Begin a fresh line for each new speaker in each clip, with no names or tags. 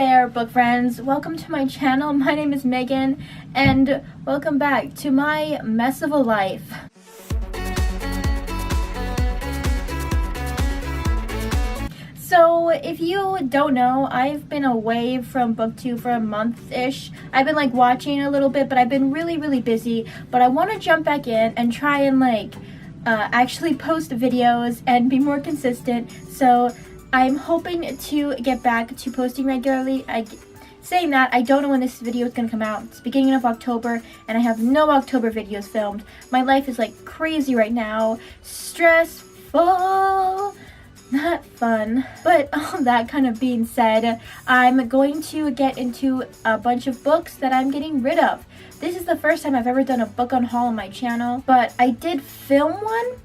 there, book friends. Welcome to my channel. My name is Megan, and welcome back to my mess of a life. So, if you don't know, I've been away from BookTube for a month-ish. I've been watching a little bit, but I've been really busy. But I want to jump back in and try and actually post videos and be more consistent. So I'm hoping to get back to posting regularly. Saying that, I don't know when this video is going to come out. It's beginning of October, and I have no October videos filmed. My life is crazy right now. Stressful. Not fun. But all that kind of being said, I'm going to get into a bunch of books that I'm getting rid of. This is the first time I've ever done a book unhaul on my channel, but I did film one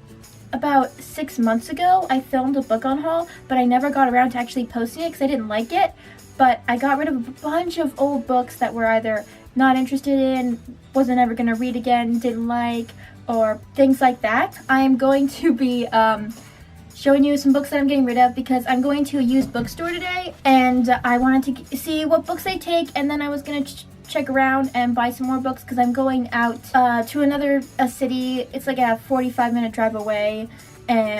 about 6 months ago. I filmed a book unhaul, but I never got around to actually posting it because I didn't like it. But I got rid of a bunch of old books that were either not interested in, wasn't ever going to read again, didn't like, or things like that. I am going to be showing you some books that I'm getting rid of because I'm going to a used bookstore today, and I wanted to see what books they take, and then I was going to check around and buy some more books because I'm going out to another city. It's like a 45-minute drive away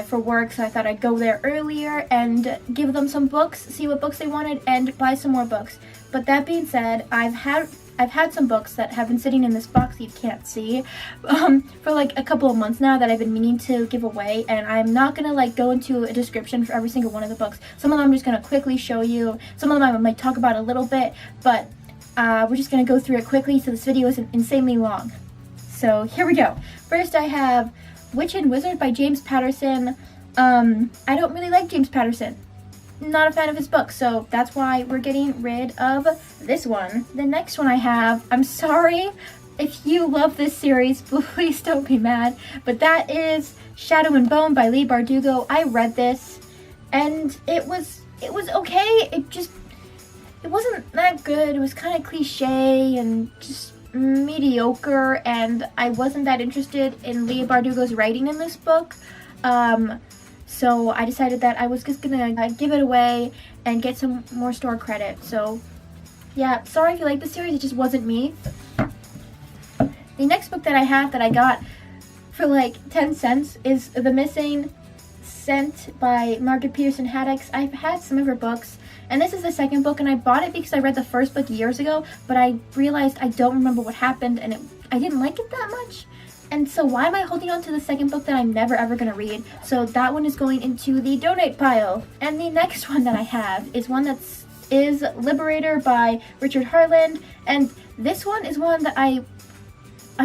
for work, so I thought I'd go there earlier and give them some books, see what books they wanted, and buy some more books. But that being said, I've had some books that have been sitting in this box that you can't see for a couple of months now that I've been meaning to give away, and I'm not gonna go into a description for every single one of the books. Some of them I'm just gonna quickly show you. Some of them I might talk about a little bit, but we're just gonna go through it quickly so this video isn't insanely long. So here we go. First I have Witch and Wizard by James Patterson. I don't really like James Patterson. Not a fan of his books, so that's why we're getting rid of this one. The next one I have, I'm sorry if you love this series, please don't be mad, but that is Shadow and Bone by Leigh Bardugo. I read this, and it was okay. It wasn't that good. It was kind of cliche and just mediocre, and I wasn't that interested in Leigh Bardugo's writing in this book. So I decided that I was just gonna give it away and get some more store credit. So yeah, sorry if you like the series, it just wasn't me. The next book that I have that I got for 10 cents is The Missing Scent by Margaret Pearson Haddix. I've had some of her books, and this is the second book, and I bought it because I read the first book years ago, but I realized I don't remember what happened, and I didn't like it that much. And so why am I holding on to the second book that I'm never ever going to read? So that one is going into the donate pile. And the next one that I have is one is Liberator by Richard Harland. And this one is one that I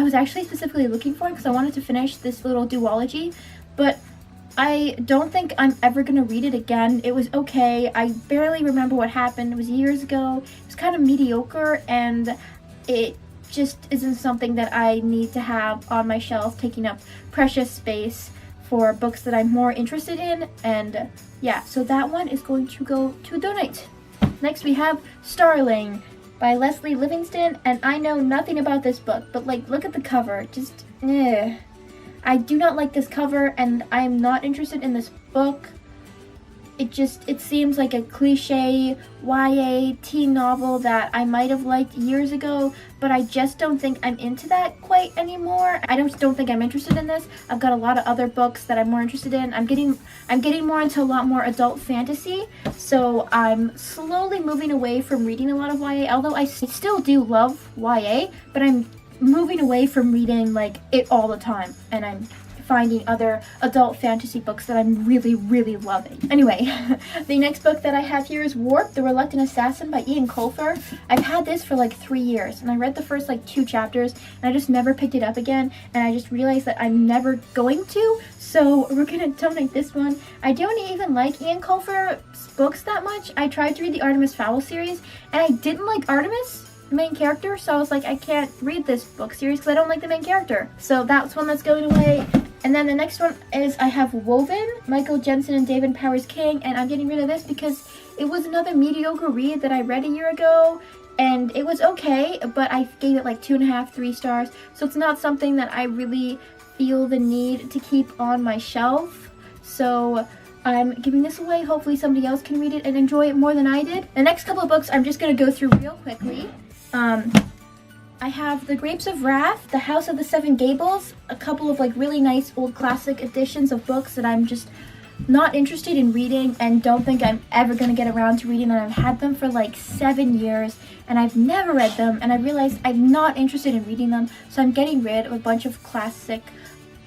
was actually specifically looking for because I wanted to finish this little duology. But I don't think I'm ever going to read it again. It was okay. I barely remember what happened. It was years ago. It was kind of mediocre, and it just isn't something that I need to have on my shelf taking up precious space for books that I'm more interested in. And yeah, so that one is going to go to donate. Next we have Starling by Leslie Livingston, and I know nothing about this book, but look at the cover. Just I do not like this cover, and I'm not interested in this book. It seems like a cliche YA teen novel that I might have liked years ago, but I just don't think I'm into that quite anymore. I don't think I'm interested in this. I've got a lot of other books that I'm more interested in. I'm getting more into a lot more adult fantasy, so I'm slowly moving away from reading a lot of YA, although I still do love YA, but I'm moving away from reading it all the time, and I'm finding other adult fantasy books that I'm really loving. Anyway, the next book that I have here is Warp, The Reluctant Assassin by Ian Colfer. I've had this for 3 years, and I read the first 2 chapters, and I just never picked it up again, and I just realized that I'm never going to, so we're gonna donate this one. I don't even like Ian Colfer's books that much. I tried to read the Artemis Fowl series, and I didn't like Artemis, the main character, so I was I can't read this book series because I don't like the main character. So that's one that's going away. And then the next one is I have Woven, Michael Jensen and David Powers King, and I'm getting rid of this because it was another mediocre read that I read a year ago, and it was okay, but I gave it 2.5, 3 stars, so it's not something that I really feel the need to keep on my shelf. So I'm giving this away. Hopefully somebody else can read it and enjoy it more than I did. The next couple of books I'm just going to go through real quickly. I have The Grapes of Wrath, The House of the Seven Gables, a couple of like really nice old classic editions of books that I'm just not interested in reading and don't think I'm ever going to get around to reading, and I've had them for like 7 years and I've never read them, and I realized I'm not interested in reading them, so I'm getting rid of a bunch of classic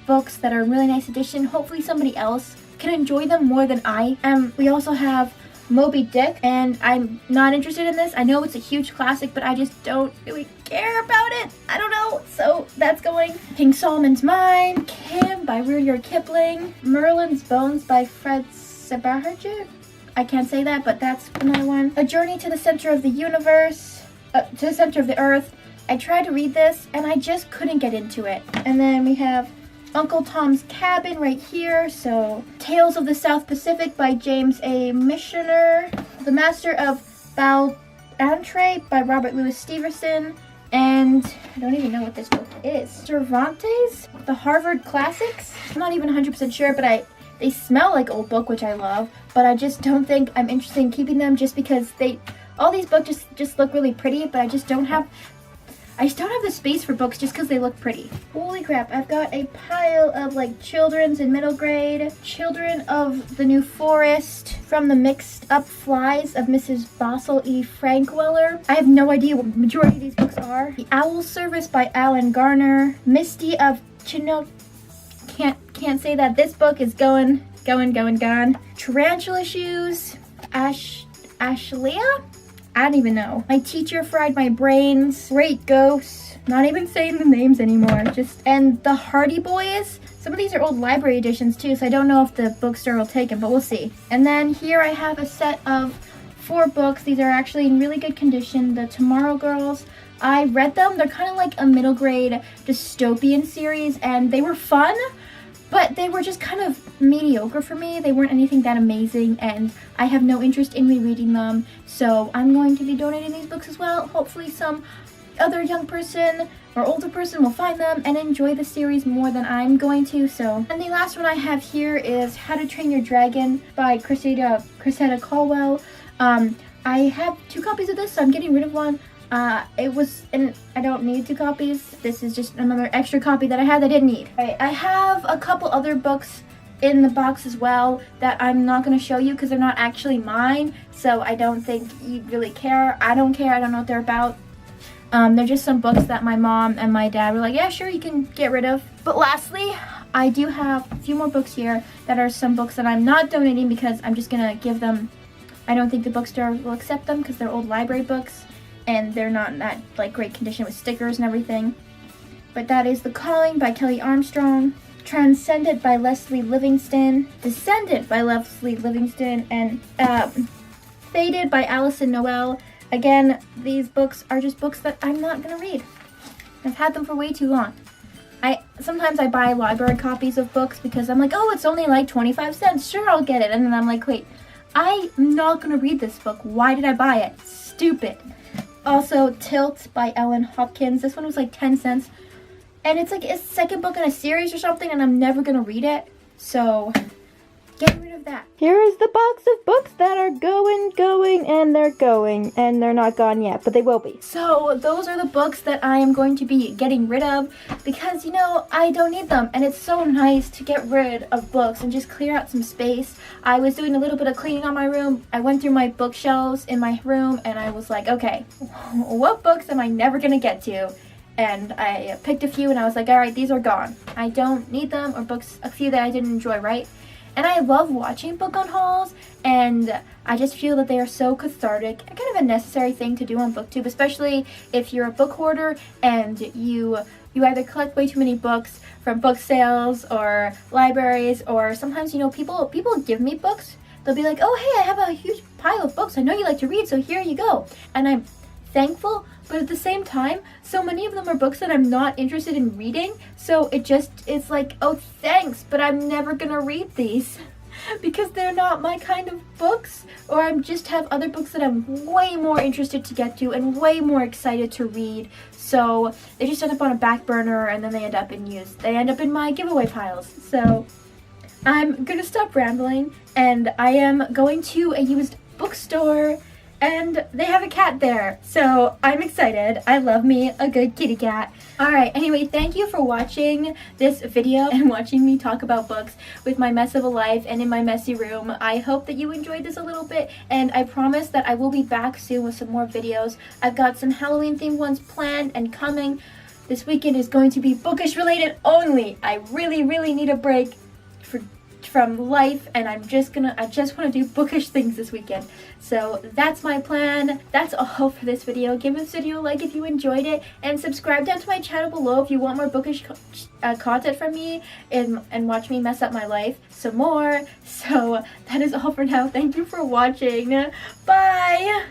books that are in really nice edition. Hopefully somebody else can enjoy them more than I am. We also have Moby Dick, and I'm not interested in this. I know it's a huge classic, but I just don't really care about it. I don't know, so that's going. King Solomon's Mine, Kim by Rudyard Kipling, Merlin's Bones by Fred Sabaharjit. I can't say that, but that's another one. A Journey to the Center of the Universe, to the Center of the Earth. I tried to read this, and I just couldn't get into it. And then we have Uncle Tom's Cabin right here. So Tales of the South Pacific by James A. Missioner, The Master of Ballantrae by Robert Louis Stevenson, and I don't even know what this book is. Cervantes, The Harvard Classics. I'm not even 100% sure, but they smell like old book, which I love, but I just don't think I'm interested in keeping them just because all these books just look really pretty, but I just don't have the space for books just because they look pretty. Holy crap, I've got a pile of like children's in middle grade. Children of the New Forest, From the Mixed Up Flies of Mrs. Bossel E. Frankweller. I have no idea what the majority of these books are. The Owl Service by Alan Garner. Misty of Chinook. Can't say that. This book is gone. Tarantula Shoes. Ashlea? I don't even know. My Teacher Fried My Brains, Great Ghosts, not even saying the names anymore, and The Hardy Boys. Some of these are old library editions too, so I don't know if the bookstore will take them, but we'll see. And then here I have a set of 4 books. These are actually in really good condition. The Tomorrow Girls. I read them. They're kind of like a middle grade dystopian series, and they were fun, but they were just kind of mediocre for me. They weren't anything that amazing, and I have no interest in rereading them. So I'm going to be donating these books as well. Hopefully some other young person or older person will find them and enjoy the series more than I'm going to. And the last one I have here is How to Train Your Dragon by Cressida Caldwell. I have 2 copies of this, so I'm getting rid of one. I don't need 2 copies. This is just another extra copy that I had that I didn't need. Right, I have a couple other books in the box as well that I'm not going to show you because they're not actually mine, so I don't think you'd really care. I don't care. I don't know what they're about. They're just some books that my mom and my dad were like, yeah, sure, you can get rid of. But lastly, I do have a few more books here that are some books that I'm not donating because I'm just going to give them. I don't think the bookstore will accept them because they're old library books and they're not in that like great condition with stickers and everything. But that is The Calling by Kelly Armstrong, Transcendent by Leslie Livingston, Descendant by Leslie Livingston, and Faded by Alison Noel. Again, these books are just books that I'm not going to read. I've had them for way too long. Sometimes I buy library copies of books because I'm like, oh, it's only like 25 cents. Sure, I'll get it. And then I'm like, wait, I'm not going to read this book. Why did I buy it? Stupid. Also, Tilt by Ellen Hopkins. This one was like 10 cents. And it's like a second book in a series or something, and I'm never going to read it. So, get rid of that. Here is the box of books that are going, and they're not gone yet, but they will be. So, those are the books that I am going to be getting rid of because, you know, I don't need them. And it's so nice to get rid of books and just clear out some space. I was doing a little bit of cleaning on my room. I went through my bookshelves in my room, and I was like, okay, what books am I never going to get to? And I picked a few, and I was like, all right, these are gone. I don't need them, or books, a few that I didn't enjoy, right? And I love watching book unhauls, and I just feel that they are so cathartic. Kind of a necessary thing to do on BookTube, especially if you're a book hoarder and you either collect way too many books from book sales or libraries, or sometimes, you know, people give me books. They'll be like, oh, hey, I have a huge pile of books. I know you like to read, so here you go. And I'm thankful, but at the same time, so many of them are books that I'm not interested in reading, so it's like, oh, thanks, but I'm never gonna read these because they're not my kind of books, or I just have other books that I'm way more interested to get to and way more excited to read, so they just end up on a back burner, and then they end up in my giveaway piles. So I'm gonna stop rambling, and I am going to a used bookstore, and they have a cat there, so I'm excited. I love me a good kitty cat. Alright, anyway, thank you for watching this video and watching me talk about books with my mess of a life and in my messy room. I hope that you enjoyed this a little bit, and I promise that I will be back soon with some more videos. I've got some Halloween themed ones planned and coming. This weekend is going to be bookish related only. I really need a break from life, and I just want to do bookish things this weekend. So that's my plan. That's all for this video. Give this video a like if you enjoyed it, and subscribe down to my channel below if you want more bookish content from me and watch me mess up my life some more. So that is all for now. Thank you for watching. Bye!